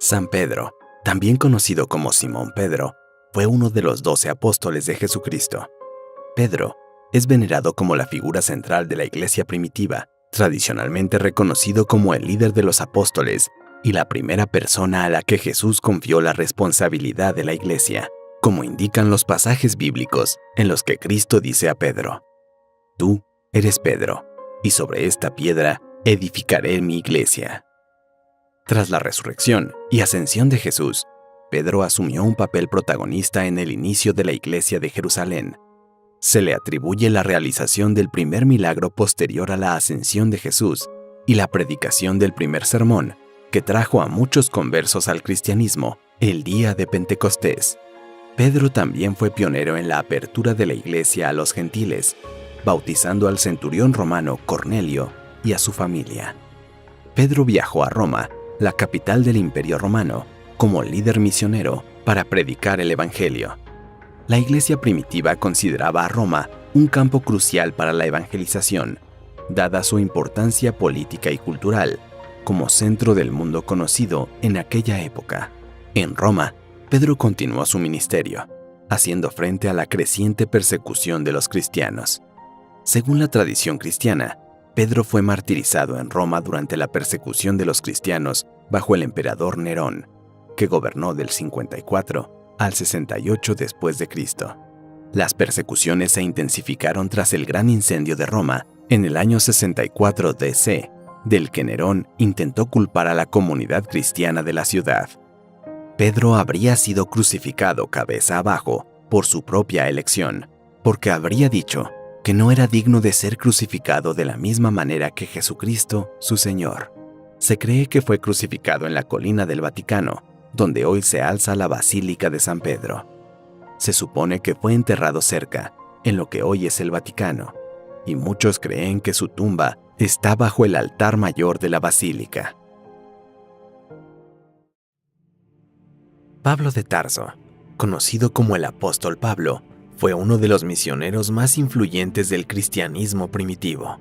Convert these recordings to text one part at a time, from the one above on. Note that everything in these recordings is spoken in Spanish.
San Pedro, también conocido como Simón Pedro, fue uno de los 12 apóstoles de Jesucristo. Pedro es venerado como la figura central de la iglesia primitiva, tradicionalmente reconocido como el líder de los apóstoles y la primera persona a la que Jesús confió la responsabilidad de la iglesia, como indican los pasajes bíblicos en los que Cristo dice a Pedro: «Tú eres Pedro, y sobre esta piedra edificaré mi iglesia». Tras la resurrección y ascensión de Jesús, Pedro asumió un papel protagonista en el inicio de la iglesia de Jerusalén. Se le atribuye la realización del primer milagro posterior a la ascensión de Jesús y la predicación del primer sermón, que trajo a muchos conversos al cristianismo el día de Pentecostés. Pedro también fue pionero en la apertura de la iglesia a los gentiles, bautizando al centurión romano Cornelio y a su familia. Pedro viajó a Roma, la capital del Imperio Romano, como líder misionero para predicar el Evangelio. La iglesia primitiva consideraba a Roma un campo crucial para la evangelización, dada su importancia política y cultural, como centro del mundo conocido en aquella época. En Roma, Pedro continuó su ministerio, haciendo frente a la creciente persecución de los cristianos. Según la tradición cristiana, Pedro fue martirizado en Roma durante la persecución de los cristianos bajo el emperador Nerón, que gobernó del 54 al 68 después de Cristo. Las persecuciones se intensificaron tras el gran incendio de Roma en el año 64 DC, del que Nerón intentó culpar a la comunidad cristiana de la ciudad. Pedro habría sido crucificado cabeza abajo por su propia elección, porque habría dicho que no era digno de ser crucificado de la misma manera que Jesucristo, su Señor. Se cree que fue crucificado en la colina del Vaticano, donde hoy se alza la Basílica de San Pedro. Se supone que fue enterrado cerca, en lo que hoy es el Vaticano, y muchos creen que su tumba está bajo el altar mayor de la basílica. Pablo de Tarso, conocido como el apóstol Pablo, fue uno de los misioneros más influyentes del cristianismo primitivo.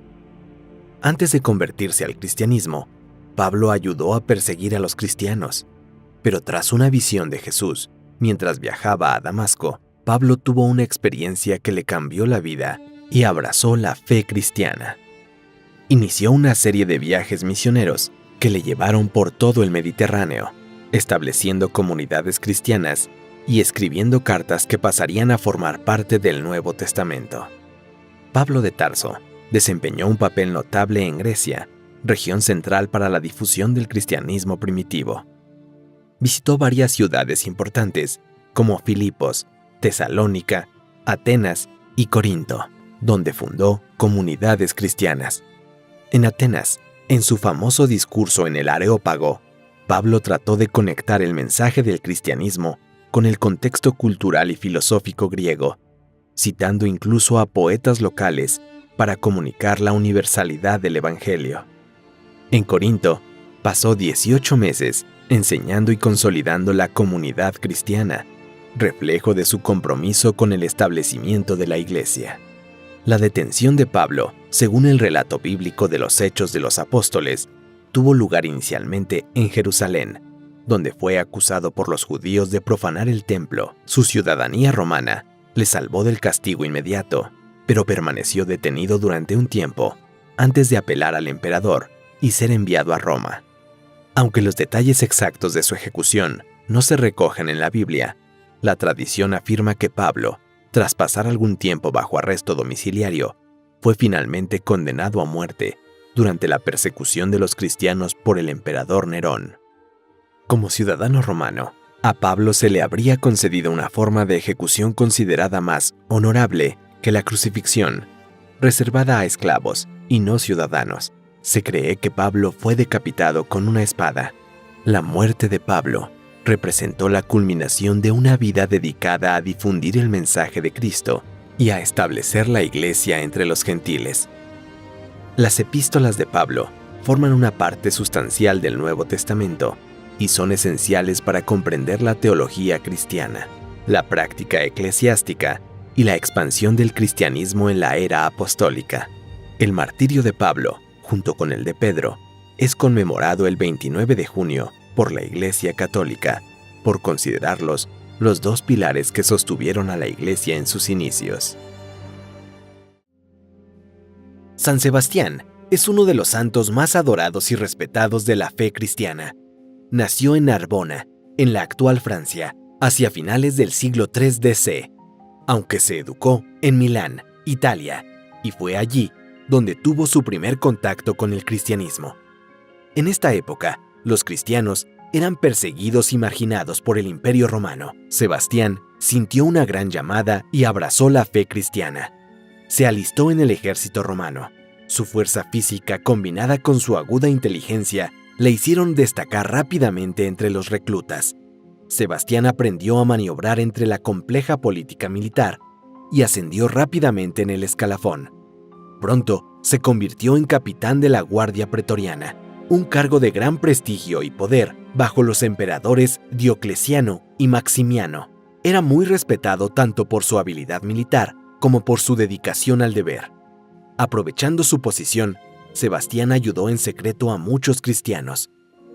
Antes de convertirse al cristianismo, Pablo ayudó a perseguir a los cristianos, pero tras una visión de Jesús, mientras viajaba a Damasco, Pablo tuvo una experiencia que le cambió la vida y abrazó la fe cristiana. Inició una serie de viajes misioneros que le llevaron por todo el Mediterráneo, estableciendo comunidades cristianas y escribiendo cartas que pasarían a formar parte del Nuevo Testamento. Pablo de Tarso desempeñó un papel notable en Grecia, región central para la difusión del cristianismo primitivo. Visitó varias ciudades importantes como Filipos, Tesalónica, Atenas y Corinto, donde fundó comunidades cristianas. En Atenas, en su famoso discurso en el Areópago, Pablo trató de conectar el mensaje del cristianismo con el contexto cultural y filosófico griego, citando incluso a poetas locales para comunicar la universalidad del Evangelio. En Corinto, pasó 18 meses enseñando y consolidando la comunidad cristiana, reflejo de su compromiso con el establecimiento de la iglesia. La detención de Pablo, según el relato bíblico de los Hechos de los Apóstoles, tuvo lugar inicialmente en Jerusalén, donde fue acusado por los judíos de profanar el templo. Su ciudadanía romana le salvó del castigo inmediato, pero permaneció detenido durante un tiempo antes de apelar al emperador y ser enviado a Roma. Aunque los detalles exactos de su ejecución no se recogen en la Biblia, la tradición afirma que Pablo, tras pasar algún tiempo bajo arresto domiciliario, fue finalmente condenado a muerte durante la persecución de los cristianos por el emperador Nerón. Como ciudadano romano, a Pablo se le habría concedido una forma de ejecución considerada más honorable que la crucifixión, reservada a esclavos y no ciudadanos. Se cree que Pablo fue decapitado con una espada. La muerte de Pablo representó la culminación de una vida dedicada a difundir el mensaje de Cristo y a establecer la iglesia entre los gentiles. Las epístolas de Pablo forman una parte sustancial del Nuevo Testamento y son esenciales para comprender la teología cristiana, la práctica eclesiástica y la expansión del cristianismo en la era apostólica. El martirio de Pablo, junto con el de Pedro, es conmemorado el 29 de junio por la Iglesia Católica, por considerarlos los dos pilares que sostuvieron a la Iglesia en sus inicios. San Sebastián es uno de los santos más adorados y respetados de la fe cristiana. Nació en Narbona, en la actual Francia, hacia finales del siglo III d.C., aunque se educó en Milán, Italia, y fue allí donde tuvo su primer contacto con el cristianismo. En esta época, los cristianos eran perseguidos y marginados por el Imperio Romano. Sebastián sintió una gran llamada y abrazó la fe cristiana. Se alistó en el ejército romano. Su fuerza física combinada con su aguda inteligencia le hicieron destacar rápidamente entre los reclutas. Sebastián aprendió a maniobrar entre la compleja política militar y ascendió rápidamente en el escalafón. Pronto se convirtió en capitán de la Guardia Pretoriana, un cargo de gran prestigio y poder bajo los emperadores Diocleciano y Maximiano. Era muy respetado tanto por su habilidad militar como por su dedicación al deber. Aprovechando su posición, Sebastián ayudó en secreto a muchos cristianos.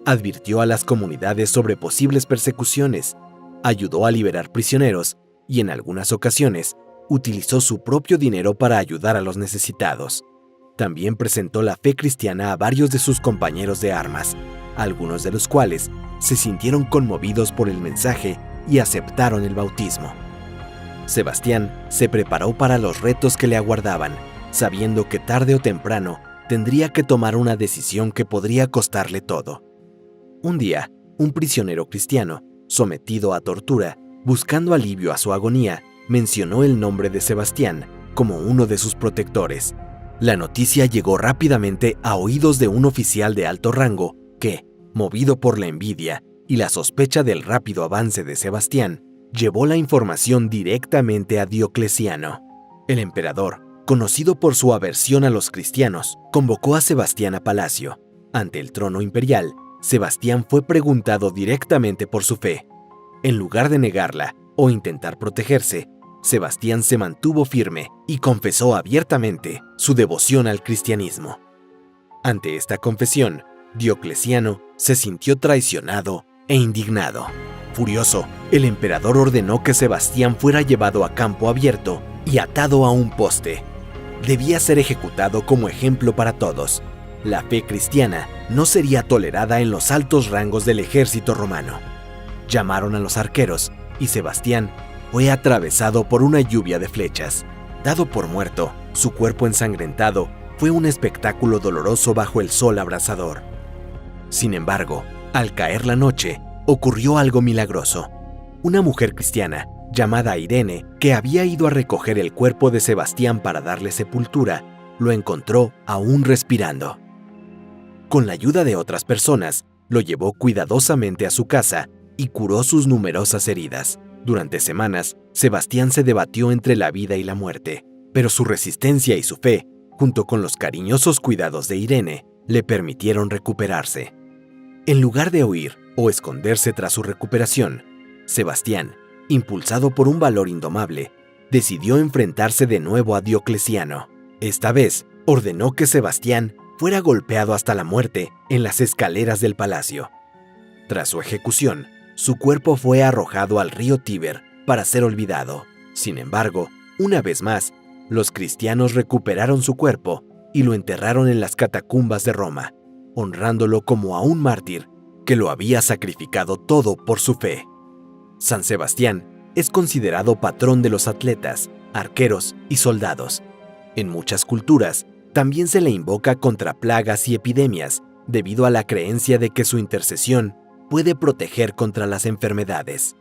Advirtió a las comunidades sobre posibles persecuciones, ayudó a liberar prisioneros y en algunas ocasiones utilizó su propio dinero para ayudar a los necesitados. También presentó la fe cristiana a varios de sus compañeros de armas, algunos de los cuales se sintieron conmovidos por el mensaje y aceptaron el bautismo. Sebastián se preparó para los retos que le aguardaban, sabiendo que tarde o temprano tendría que tomar una decisión que podría costarle todo. Un día, un prisionero cristiano, sometido a tortura, buscando alivio a su agonía, mencionó el nombre de Sebastián como uno de sus protectores. La noticia llegó rápidamente a oídos de un oficial de alto rango que, movido por la envidia y la sospecha del rápido avance de Sebastián, llevó la información directamente a Diocleciano. El emperador, conocido por su aversión a los cristianos, convocó a Sebastián a palacio. Ante el trono imperial, Sebastián fue preguntado directamente por su fe. En lugar de negarla o intentar protegerse, Sebastián se mantuvo firme y confesó abiertamente su devoción al cristianismo. Ante esta confesión, Diocleciano se sintió traicionado e indignado. Furioso, el emperador ordenó que Sebastián fuera llevado a campo abierto y atado a un poste. Debía ser ejecutado como ejemplo para todos. La fe cristiana no sería tolerada en los altos rangos del ejército romano. Llamaron a los arqueros y Sebastián fue atravesado por una lluvia de flechas. Dado por muerto, su cuerpo ensangrentado fue un espectáculo doloroso bajo el sol abrasador. Sin embargo, al caer la noche, ocurrió algo milagroso. Una mujer cristiana, llamada Irene, que había ido a recoger el cuerpo de Sebastián para darle sepultura, lo encontró aún respirando. Con la ayuda de otras personas, lo llevó cuidadosamente a su casa y curó sus numerosas heridas. Durante semanas, Sebastián se debatió entre la vida y la muerte, pero su resistencia y su fe, junto con los cariñosos cuidados de Irene, le permitieron recuperarse. En lugar de huir o esconderse tras su recuperación, Sebastián, impulsado por un valor indomable, decidió enfrentarse de nuevo a Diocleciano. Esta vez, ordenó que Sebastián fuera golpeado hasta la muerte en las escaleras del palacio. Tras su ejecución, su cuerpo fue arrojado al río Tíber para ser olvidado. Sin embargo, una vez más, los cristianos recuperaron su cuerpo y lo enterraron en las catacumbas de Roma, honrándolo como a un mártir que lo había sacrificado todo por su fe. San Sebastián es considerado patrón de los atletas, arqueros y soldados. En muchas culturas, también se le invoca contra plagas y epidemias, debido a la creencia de que su intercesión puede proteger contra las enfermedades.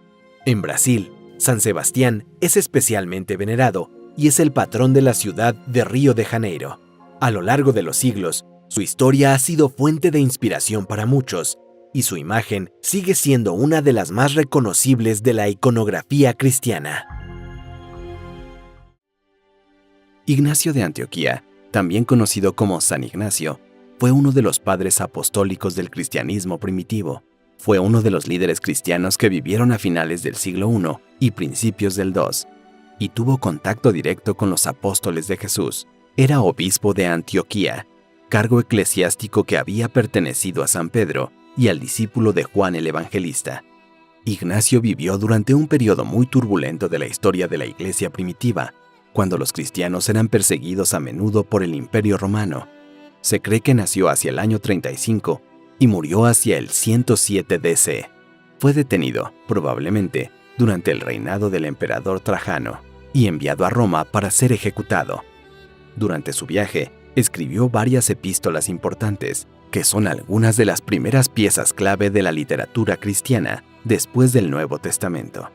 En Brasil, San Sebastián es especialmente venerado y es el patrón de la ciudad de Río de Janeiro. A lo largo de los siglos, su historia ha sido fuente de inspiración para muchos, y su imagen sigue siendo una de las más reconocibles de la iconografía cristiana. Ignacio de Antioquía, también conocido como San Ignacio, fue uno de los padres apostólicos del cristianismo primitivo. Fue uno de los líderes cristianos que vivieron a finales del siglo I y principios del II, y tuvo contacto directo con los apóstoles de Jesús. Era obispo de Antioquía, cargo eclesiástico que había pertenecido a San Pedro y al discípulo de Juan el Evangelista. Ignacio vivió durante un periodo muy turbulento de la historia de la Iglesia primitiva, cuando los cristianos eran perseguidos a menudo por el Imperio Romano. Se cree que nació hacia el año 35 y murió hacia el 107 DC. Fue detenido, probablemente, durante el reinado del emperador Trajano y enviado a Roma para ser ejecutado. Durante su viaje, escribió varias epístolas importantes, que son algunas de las primeras piezas clave de la literatura cristiana después del Nuevo Testamento.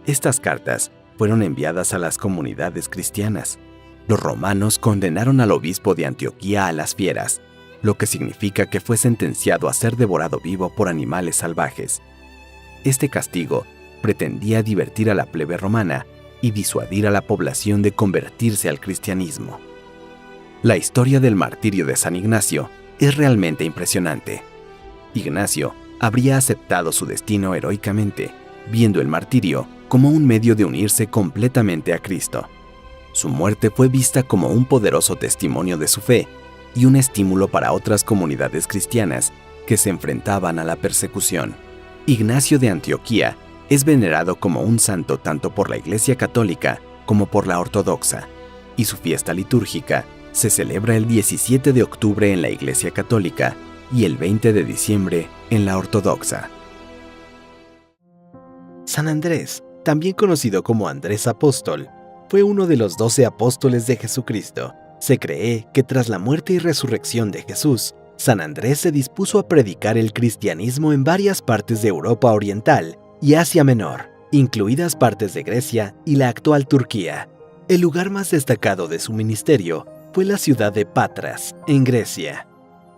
Estas cartas fueron enviadas a las comunidades cristianas. Los romanos condenaron al obispo de Antioquía a las fieras, lo que significa que fue sentenciado a ser devorado vivo por animales salvajes. Este castigo pretendía divertir a la plebe romana y disuadir a la población de convertirse al cristianismo. La historia del martirio de San Ignacio es realmente impresionante. Ignacio habría aceptado su destino heroicamente, viendo el martirio como un medio de unirse completamente a Cristo. Su muerte fue vista como un poderoso testimonio de su fe y un estímulo para otras comunidades cristianas que se enfrentaban a la persecución. Ignacio de Antioquía es venerado como un santo tanto por la Iglesia Católica como por la Ortodoxa, y su fiesta litúrgica se celebra el 17 de octubre en la Iglesia Católica y el 20 de diciembre en la Ortodoxa. San Andrés, también conocido como Andrés Apóstol, fue uno de los 12 apóstoles de Jesucristo. Se cree que tras la muerte y resurrección de Jesús, San Andrés se dispuso a predicar el cristianismo en varias partes de Europa Oriental y Asia Menor, incluidas partes de Grecia y la actual Turquía. El lugar más destacado de su ministerio fue la ciudad de Patras, en Grecia.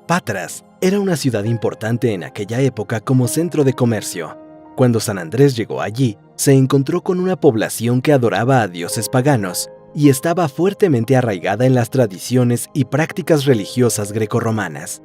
Patras era una ciudad importante en aquella época como centro de comercio. Cuando San Andrés llegó allí, se encontró con una población que adoraba a dioses paganos y estaba fuertemente arraigada en las tradiciones y prácticas religiosas grecorromanas.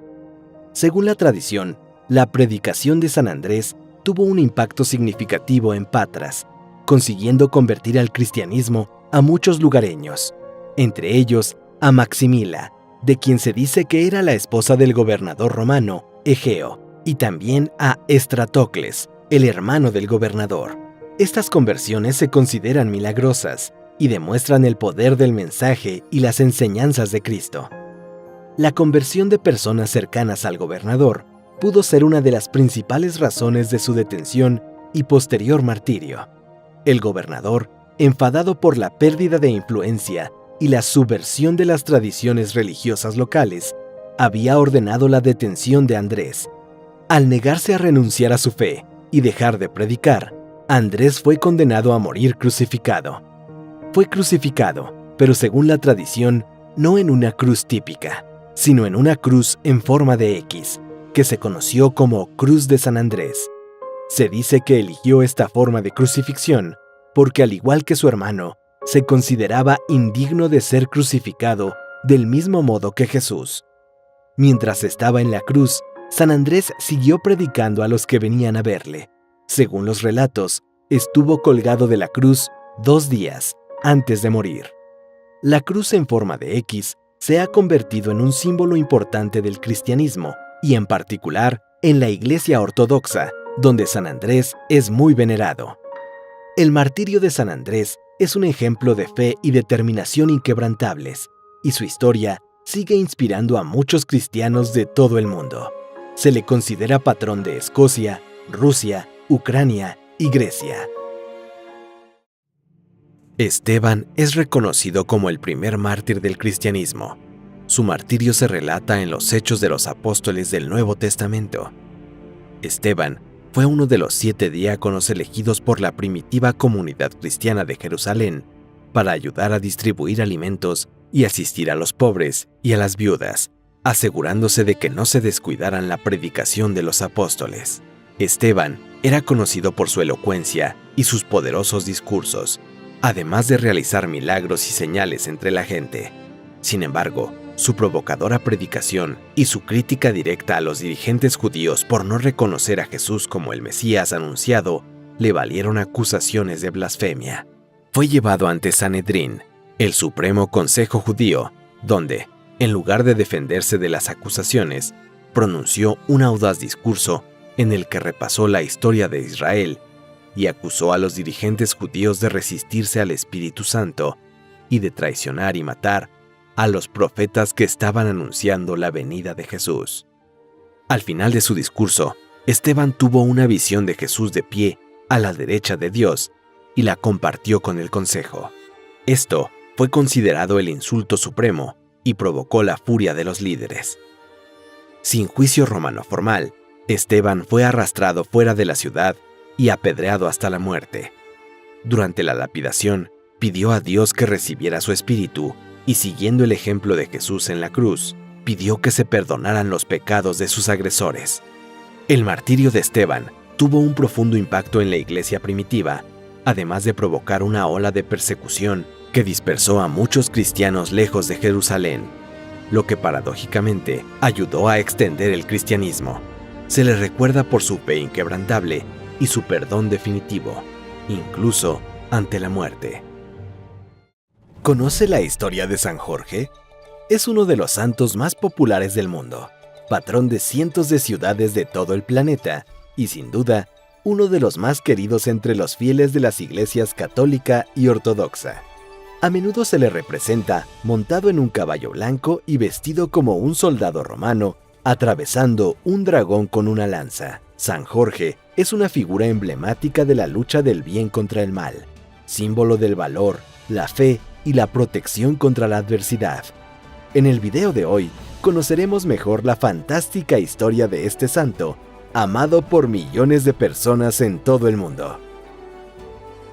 Según la tradición, la predicación de San Andrés tuvo un impacto significativo en Patras, consiguiendo convertir al cristianismo a muchos lugareños, entre ellos a Maximila, de quien se dice que era la esposa del gobernador romano, Egeo, y también a Estratocles, el hermano del gobernador. Estas conversiones se consideran milagrosas y demuestran el poder del mensaje y las enseñanzas de Cristo. La conversión de personas cercanas al gobernador pudo ser una de las principales razones de su detención y posterior martirio. El gobernador, enfadado por la pérdida de influencia y la subversión de las tradiciones religiosas locales, había ordenado la detención de Andrés. Al negarse a renunciar a su fe y dejar de predicar, Andrés fue condenado a morir crucificado. Fue crucificado, pero según la tradición, no en una cruz típica, sino en una cruz en forma de X, que se conoció como Cruz de San Andrés. Se dice que eligió esta forma de crucifixión porque, al igual que su hermano, se consideraba indigno de ser crucificado del mismo modo que Jesús. Mientras estaba en la cruz, San Andrés siguió predicando a los que venían a verle. Según los relatos, estuvo colgado de la cruz 2 días antes de morir. La cruz en forma de X se ha convertido en un símbolo importante del cristianismo y, en particular, en la Iglesia Ortodoxa, donde San Andrés es muy venerado. El martirio de San Andrés es un ejemplo de fe y determinación inquebrantables, y su historia sigue inspirando a muchos cristianos de todo el mundo. Se le considera patrón de Escocia, Rusia, Ucrania y Grecia. Esteban es reconocido como el primer mártir del cristianismo. Su martirio se relata en los Hechos de los Apóstoles del Nuevo Testamento. Esteban fue uno de los 7 diáconos elegidos por la primitiva comunidad cristiana de Jerusalén para ayudar a distribuir alimentos y asistir a los pobres y a las viudas, asegurándose de que no se descuidaran la predicación de los apóstoles. Esteban era conocido por su elocuencia y sus poderosos discursos, además de realizar milagros y señales entre la gente. Sin embargo, su provocadora predicación y su crítica directa a los dirigentes judíos por no reconocer a Jesús como el Mesías anunciado le valieron acusaciones de blasfemia. Fue llevado ante Sanedrín, el supremo consejo judío, donde, en lugar de defenderse de las acusaciones, pronunció un audaz discurso en el que repasó la historia de Israel y acusó a los dirigentes judíos de resistirse al Espíritu Santo y de traicionar y matar a los profetas que estaban anunciando la venida de Jesús. Al final de su discurso, Esteban tuvo una visión de Jesús de pie a la derecha de Dios y la compartió con el consejo. Esto fue considerado el insulto supremo y provocó la furia de los líderes. Sin juicio romano formal, Esteban fue arrastrado fuera de la ciudad y apedreado hasta la muerte. Durante la lapidación, pidió a Dios que recibiera su espíritu y, siguiendo el ejemplo de Jesús en la cruz, pidió que se perdonaran los pecados de sus agresores. El martirio de Esteban tuvo un profundo impacto en la iglesia primitiva, además de provocar una ola de persecución que dispersó a muchos cristianos lejos de Jerusalén, lo que paradójicamente ayudó a extender el cristianismo. Se le recuerda por su fe inquebrantable y su perdón definitivo, incluso ante la muerte. ¿Conoce la historia de San Jorge? Es uno de los santos más populares del mundo, patrón de cientos de ciudades de todo el planeta y, sin duda, uno de los más queridos entre los fieles de las iglesias católica y ortodoxa. A menudo se le representa montado en un caballo blanco y vestido como un soldado romano, atravesando un dragón con una lanza. San Jorge es una figura emblemática de la lucha del bien contra el mal, símbolo del valor, la fe y la protección contra la adversidad. En el video de hoy, conoceremos mejor la fantástica historia de este santo, amado por millones de personas en todo el mundo.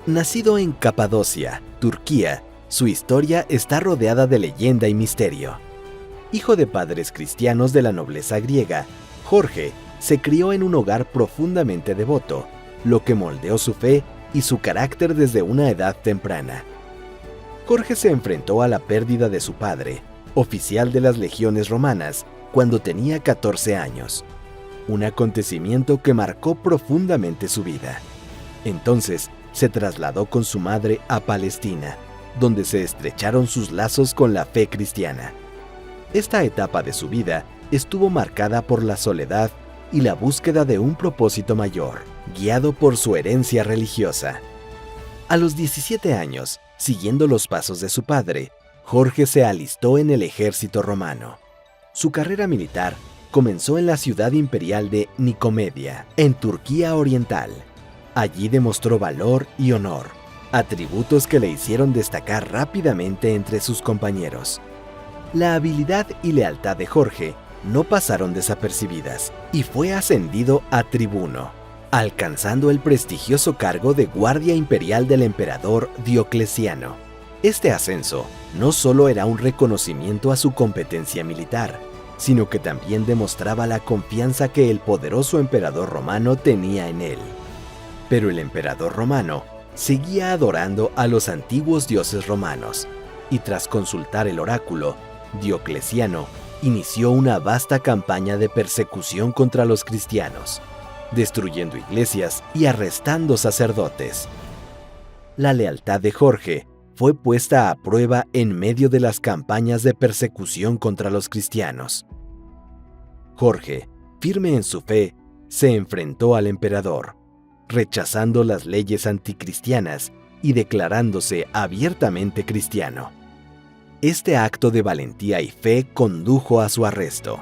Nacido en Capadocia, Turquía, su historia está rodeada de leyenda y misterio. Hijo de padres cristianos de la nobleza griega, Jorge se crió en un hogar profundamente devoto, lo que moldeó su fe y su carácter desde una edad temprana. Jorge se enfrentó a la pérdida de su padre, oficial de las legiones romanas, cuando tenía 14 años, un acontecimiento que marcó profundamente su vida. Entonces, se trasladó con su madre a Palestina, donde se estrecharon sus lazos con la fe cristiana. Esta etapa de su vida estuvo marcada por la soledad y la búsqueda de un propósito mayor, guiado por su herencia religiosa. A los 17 años, siguiendo los pasos de su padre, Jorge se alistó en el ejército romano. Su carrera militar comenzó en la ciudad imperial de Nicomedia, en Turquía Oriental. Allí demostró valor y honor, atributos que le hicieron destacar rápidamente entre sus compañeros. La habilidad y lealtad de Jorge no pasaron desapercibidas y fue ascendido a tribuno, alcanzando el prestigioso cargo de guardia imperial del emperador Diocleciano. Este ascenso no solo era un reconocimiento a su competencia militar, sino que también demostraba la confianza que el poderoso emperador romano tenía en él. Pero el emperador romano seguía adorando a los antiguos dioses romanos, y tras consultar el oráculo, Diocleciano inició una vasta campaña de persecución contra los cristianos, destruyendo iglesias y arrestando sacerdotes. La lealtad de Jorge fue puesta a prueba en medio de las campañas de persecución contra los cristianos. Jorge, firme en su fe, se enfrentó al emperador, rechazando las leyes anticristianas y declarándose abiertamente cristiano. Este acto de valentía y fe condujo a su arresto,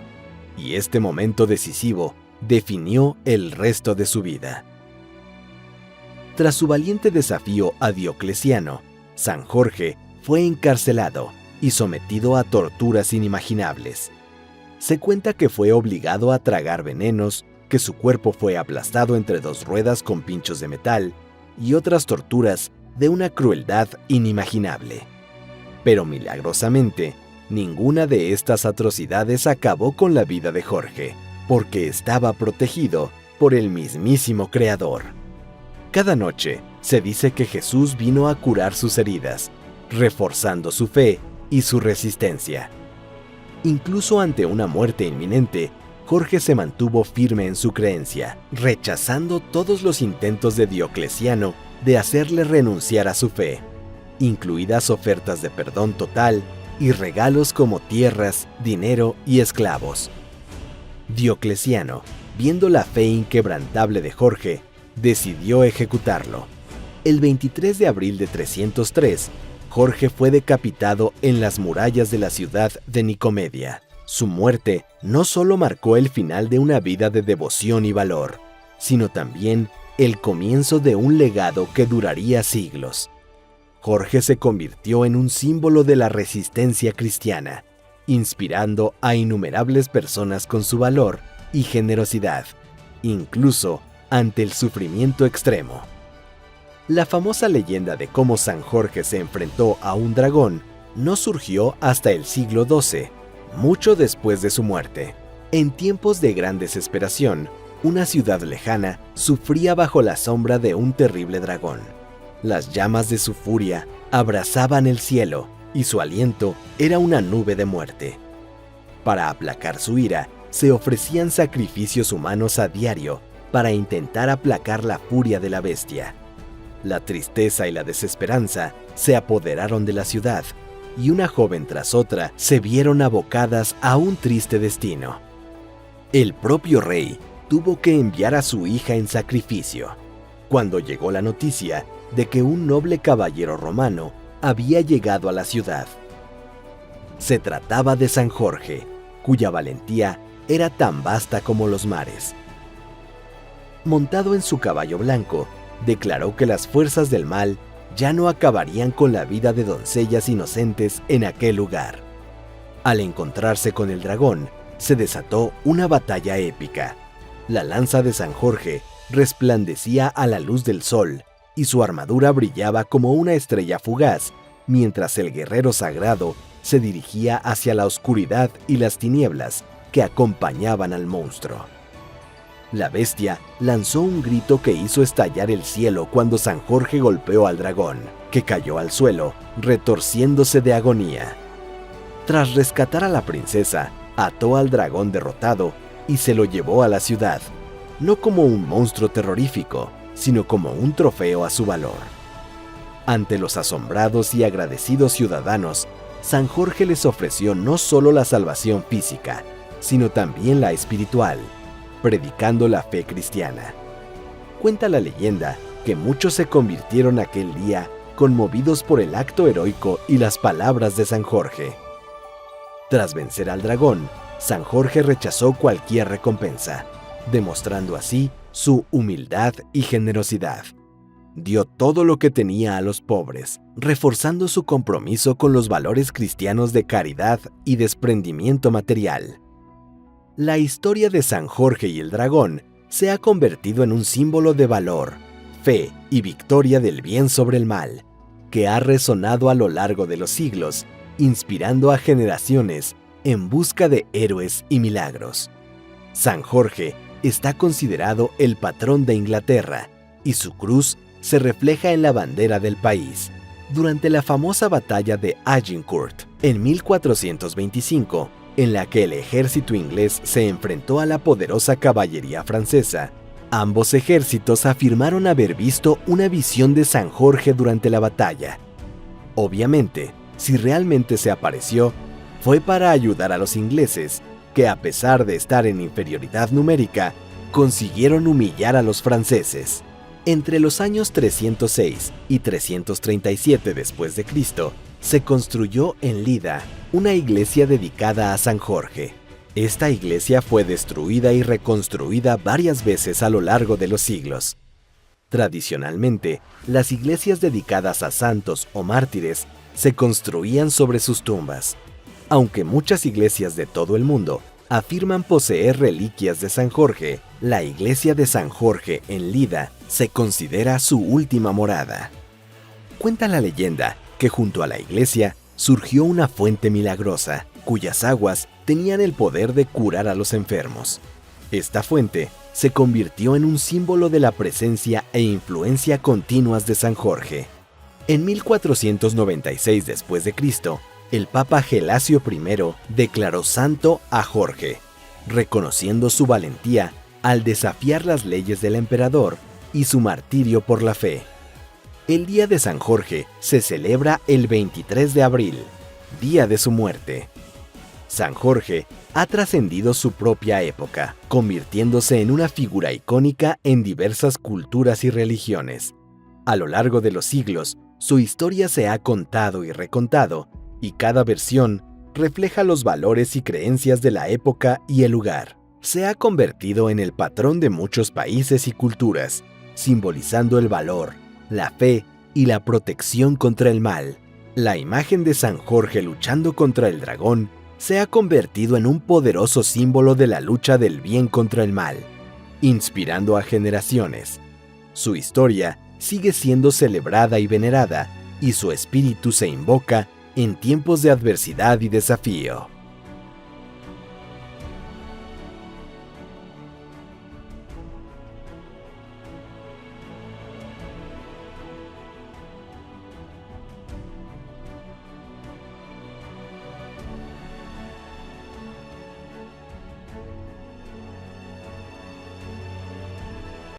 y este momento decisivo definió el resto de su vida. Tras su valiente desafío a Diocleciano, San Jorge fue encarcelado y sometido a torturas inimaginables. Se cuenta que fue obligado a tragar venenos, que su cuerpo fue aplastado entre dos ruedas con pinchos de metal y otras torturas de una crueldad inimaginable. Pero milagrosamente, ninguna de estas atrocidades acabó con la vida de Jorge, porque estaba protegido por el mismísimo Creador. Cada noche se dice que Jesús vino a curar sus heridas, reforzando su fe y su resistencia. Incluso ante una muerte inminente, Jorge se mantuvo firme en su creencia, rechazando todos los intentos de Diocleciano de hacerle renunciar a su fe, incluidas ofertas de perdón total y regalos como tierras, dinero y esclavos. Diocleciano, viendo la fe inquebrantable de Jorge, decidió ejecutarlo. El 23 de abril de 303, Jorge fue decapitado en las murallas de la ciudad de Nicomedia. Su muerte no solo marcó el final de una vida de devoción y valor, sino también el comienzo de un legado que duraría siglos. Jorge se convirtió en un símbolo de la resistencia cristiana, inspirando a innumerables personas con su valor y generosidad, incluso ante el sufrimiento extremo. La famosa leyenda de cómo San Jorge se enfrentó a un dragón no surgió hasta el siglo XII, mucho después de su muerte. En tiempos de gran desesperación, una ciudad lejana sufría bajo la sombra de un terrible dragón. Las llamas de su furia abrazaban el cielo y su aliento era una nube de muerte. Para aplacar su ira, se ofrecían sacrificios humanos a diario para intentar aplacar la furia de la bestia. La tristeza y la desesperanza se apoderaron de la ciudad, y una joven tras otra se vieron abocadas a un triste destino. El propio rey tuvo que enviar a su hija en sacrificio, cuando llegó la noticia de que un noble caballero romano había llegado a la ciudad. Se trataba de San Jorge, cuya valentía era tan vasta como los mares. Montado en su caballo blanco, declaró que las fuerzas del mal ya no acabarían con la vida de doncellas inocentes en aquel lugar. Al encontrarse con el dragón, se desató una batalla épica. La lanza de San Jorge resplandecía a la luz del sol y su armadura brillaba como una estrella fugaz, mientras el guerrero sagrado se dirigía hacia la oscuridad y las tinieblas que acompañaban al monstruo. La bestia lanzó un grito que hizo estallar el cielo cuando San Jorge golpeó al dragón, que cayó al suelo, retorciéndose de agonía. Tras rescatar a la princesa, ató al dragón derrotado y se lo llevó a la ciudad, no como un monstruo terrorífico, sino como un trofeo a su valor. Ante los asombrados y agradecidos ciudadanos, San Jorge les ofreció no solo la salvación física, sino también la espiritual, predicando la fe cristiana. Cuenta la leyenda que muchos se convirtieron aquel día conmovidos por el acto heroico y las palabras de San Jorge. Tras vencer al dragón, San Jorge rechazó cualquier recompensa, demostrando así su humildad y generosidad. Dio todo lo que tenía a los pobres, reforzando su compromiso con los valores cristianos de caridad y desprendimiento material. La historia de San Jorge y el dragón se ha convertido en un símbolo de valor, fe y victoria del bien sobre el mal, que ha resonado a lo largo de los siglos, inspirando a generaciones en busca de héroes y milagros. San Jorge está considerado el patrón de Inglaterra y su cruz se refleja en la bandera del país. Durante la famosa batalla de Agincourt en 1425, en la que el ejército inglés se enfrentó a la poderosa caballería francesa, ambos ejércitos afirmaron haber visto una visión de San Jorge durante la batalla. Obviamente, si realmente se apareció, fue para ayudar a los ingleses, que a pesar de estar en inferioridad numérica, consiguieron humillar a los franceses. Entre los años 306 y 337 después de Cristo, se construyó en Lida una iglesia dedicada a San Jorge. Esta iglesia fue destruida y reconstruida varias veces a lo largo de los siglos. Tradicionalmente, las iglesias dedicadas a santos o mártires se construían sobre sus tumbas. Aunque muchas iglesias de todo el mundo afirman poseer reliquias de San Jorge, la iglesia de San Jorge en Lida se considera su última morada. Cuenta la leyenda que junto a la iglesia surgió una fuente milagrosa, cuyas aguas tenían el poder de curar a los enfermos. Esta fuente se convirtió en un símbolo de la presencia e influencia continuas de San Jorge. En 1496 después de Cristo, el Papa Gelasio I declaró santo a Jorge, reconociendo su valentía al desafiar las leyes del emperador y su martirio por la fe. El Día de San Jorge se celebra el 23 de abril, día de su muerte. San Jorge ha trascendido su propia época, convirtiéndose en una figura icónica en diversas culturas y religiones. A lo largo de los siglos, su historia se ha contado y recontado, y cada versión refleja los valores y creencias de la época y el lugar. Se ha convertido en el patrón de muchos países y culturas, simbolizando el valor, la fe y la protección contra el mal. La imagen de San Jorge luchando contra el dragón se ha convertido en un poderoso símbolo de la lucha del bien contra el mal, inspirando a generaciones. Su historia sigue siendo celebrada y venerada, y su espíritu se invoca en tiempos de adversidad y desafío.